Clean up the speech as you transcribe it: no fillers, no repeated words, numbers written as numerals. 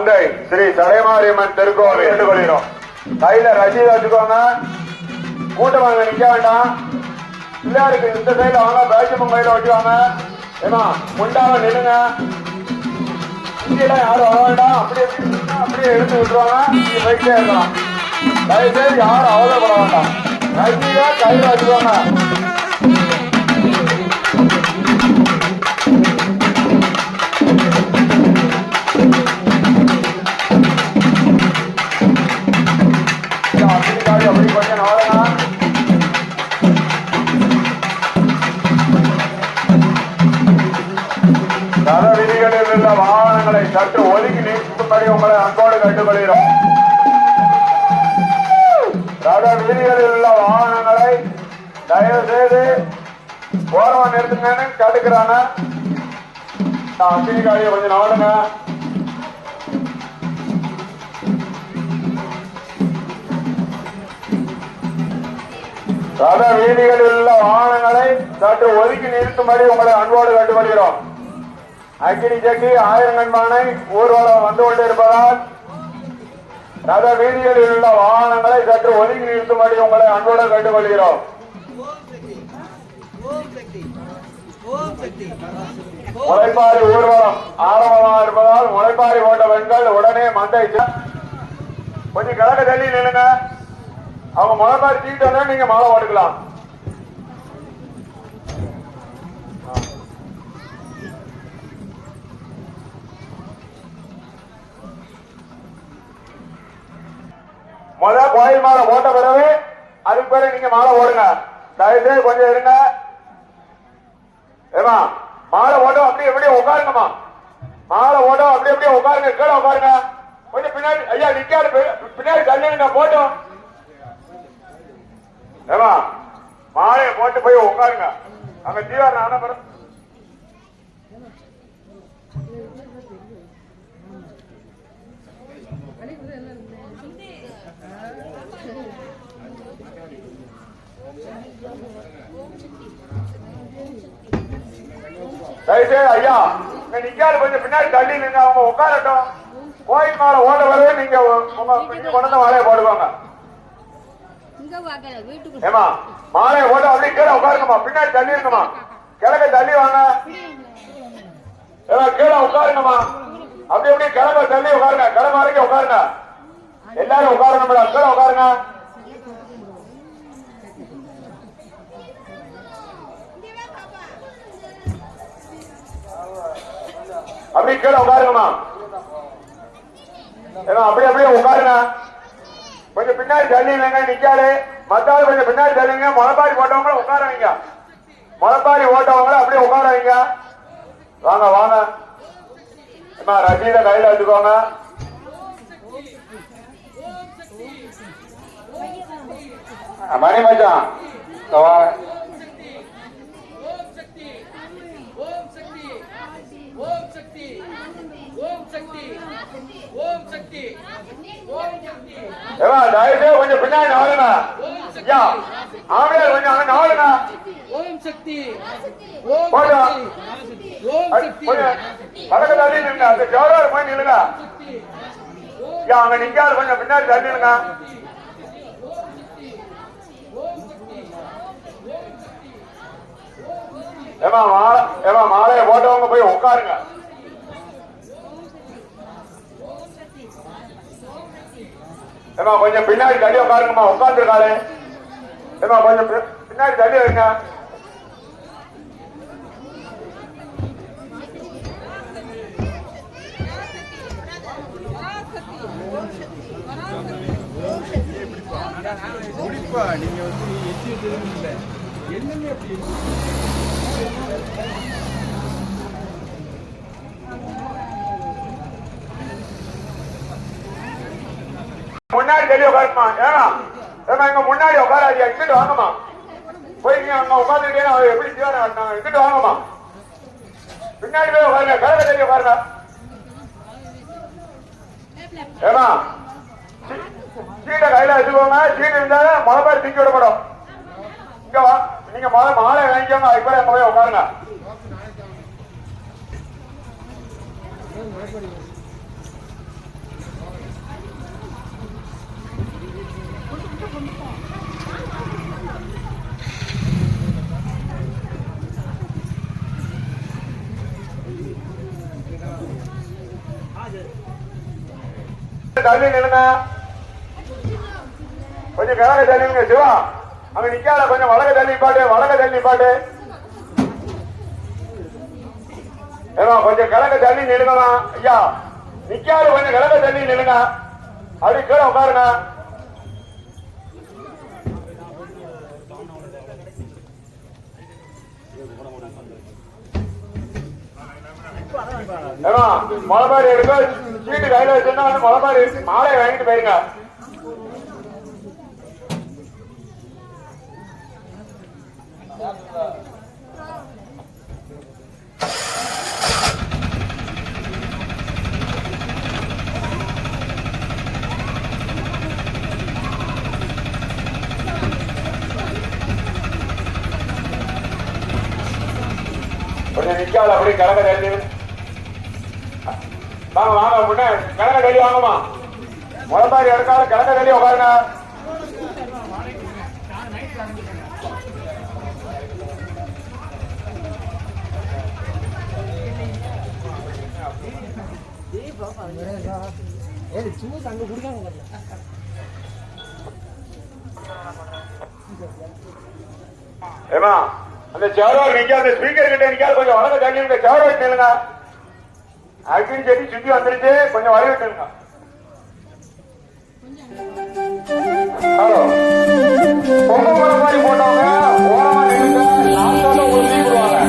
மந்தை ஸ்ரீ சடைமாரியம்மன் திருக்கோவில் கேட்டுக்கொள்கிறோம். கையில ரசீது வச்சுக்கோங்க. கூட்டம் வாங்க, நிக்க வேண்டாம். பிள்ளையாருக்கு இந்த சைடுல வாங்க, பேட்சம் கையில வச்சுவாங்க. ஏமா முண்டாவ நிலுங்க. இங்கெல்லாம் யாரும் வர வேண்டாம். அப்படியே எடுத்து விட்டுருவாங்க. நீங்க போயிட்டே இருக்கலாம். தயவுசெய்து யாரும் அவசரப்பட வேண்டாம். ரசீதா கையில வச்சுக்கோங்க. அப்படி கொஞ்சம் நாளா ரத விதிகளில் உள்ள வாகனங்களை சற்று ஒதுக்கி நீக்கும்படி உங்களை அன்போடு கட்டுக்கொள்கிறோம். ரத வீதிகளில் உள்ள வாகனங்களை தயவு செய்து ஓரமா நிறுத்துங்கன்னு தடுக்கிறாங்க. அக்கினிக்காரியை கொஞ்சம் நாளுங்க. ரத வீதிகளில் உள்ள வாகனங்களை சற்று ஒதுக்கி நிறுத்தும்படி உங்களை அன்போடு கட்டுக்கொள்கிறோம். அக்கினி சட்டி ஆயிரங்கண்மானை ஊர்வலம் வந்து கொண்டிருப்பதால் ரத வீதிகளில் உள்ள வாகனங்களை சற்று ஒதுக்கி நிறுத்தும்படி உங்களை அன்போடு கட்டுக்கொள்கிறோம். முளைப்பாரி ஊர்வலம் ஆரம்பமாக இருப்பதால் முளைப்பாரி போட்ட பெண்கள் உடனே மந்தை கொஞ்சம் கிழக்கு தள்ளி நில்லுங்க. அவங்க முளைப்பாரி தீட்டு வந்தா நீங்க மாலை ஓடுக்கலாம். கோயில் மாலை ஓட்ட பிறகு அதுக்கு பிறகு நீங்க மாலை ஓடுங்க. தயவுசெய்து கொஞ்சம் இருங்க. ஏமா மாலை ஓட்டம் அப்படி எப்படியே உட்காருங்கம்மா. மாலை ஓட்டம் அப்படி எப்படியே உட்காருங்க. கீழே உட்காருங்க. கொஞ்சம் பின்னாடி ஐயா நிக்காது பின்னாடி தள்ளிங்க போட்டோம். ஏமா மாலையை போட்டு போய் உட்காருங்க. அங்க ஜீவார் அனுப்புறேன். தயவுசெய்து ஐயா நிக்காது கொஞ்சம் பின்னாடி தள்ளி நின்று அவங்க உட்காரட்டும். கோயில் மாலை ஓட வரவே நீங்க கொண்டு மாலையை போடுவாங்க. ஏமா மாலையை ஓட அப்படி கீழே உட்காருங்கம்மா. பின்னாடி தள்ளி இருக்குமா. கிழக்க தள்ளி வாங்க. கீழே உட்காருங்கம்மா. அப்படி எப்படி கிழக்க தள்ளி உட்காருங்க. கிழமை வரைக்கும் உட்காருங்க. எல்லாரும் உட்காருங்க. மேடம் கீழே உட்காருங்க. அப்படி கீழே உட்காருங்கம்மா. அப்படி அப்படியே உட்காருங்க. கொஞ்சம் பின்னாடி தள்ளி இல்லைங்க. நிக்காது மத்தாலும் கொஞ்சம் பின்னாடி தள்ளிங்க. முளைப்பாரி போட்டவங்கள உட்கார வைங்க. முளைப்பாரி ஓட்டவங்கள அப்படியே உட்கார வைங்க. வாங்க வாங்க. ரசீதை கையில வச்சுக்கோங்க. மணி மச்சான் தயவுசெய்து கொஞ்சம் பின்னாடி நாளுங்க. ஆம்பளையார் கொஞ்சம் அங்க நாளுங்க. வடக்கு தள்ளி நில்லுங்க. அந்த ஜோரார் போய் நில்லுங்க. அங்க நிக்காது கொஞ்சம் பின்னாடி தள்ளிடுங்க. மாலையை போட்டவங்க போய் உட்காருங்க. கொஞ்சம் பின்னாடி தள்ளி உட்காருங்கம்மா. உட்கார்ந்து இருக்காரு. கொஞ்சம் பின்னாடி தள்ளி வைங்க. நீங்க என்னங்க முன்னாடி தள்ளி உட்காருமா. இங்க முன்னாடி உட்காராதியா. இங்கிட்டு வாங்கம்மா. போய் நீங்க அங்க உட்காந்துட்டே எப்படி செய்வாங்க. இங்கிட்டு வாங்கம்மா. பின்னாடி போய் உட்காருங்க. கலக தள்ளி உட்காருங்க. சீட்டை கையில வச்சுக்கோங்க. சீட்டு இருந்தாலும் மழை பேர் திக்கி விடப்படும். இங்க வா. நீங்க மாலை வாங்கிக்கோங்க. இப்ப அங்க போய் உட்காருங்க. தள்ளி நிலுங்க, கொஞ்சம் கிழக்க தள்ளிங்க. சிவா அங்க நிக்காத, கொஞ்சம் வழக்க தள்ளி பாட்டு, வழக்க தள்ளி பாட்டு. கொஞ்சம் கிழக்க தள்ளி நிலுங்கலாம் ஐயா, நிக்காத, கொஞ்சம் கிழக்க தள்ளி நிலுங்க. அப்படி கீழே உட்காருங்க. மொளபாரி எடுக்க சீட்டு கையில வச்சுன்னா வந்து மொளபாரி மாலையை வாங்கிட்டு போயிருங்க. கொஞ்சம் நிக்காது, அப்படி கலக்க தள்ளி வாங்க வாங்க, முன்ன கிழக்க தள்ளி வாங்கம்மா. முளப்பாரி எடுக்காத கிழக்க தள்ளி உட்காருங்க. ஏமா அந்த சேரோடு நிக்காது, ஸ்பீக்கர் கிட்ட நிக்காது, கொஞ்சம் வழங்க தள்ளி சேரோடு நில்லுங்க. அக்னி செடி சுத்தி வந்துருச்சு, கொஞ்சம் வழி விட்டுருங்க. ஹலோ, பொம்மை மாதிரி போட்டவங்க ஓரமா நில்லுங்க. நாலு ஒரு லீவ் விடுவாங்க.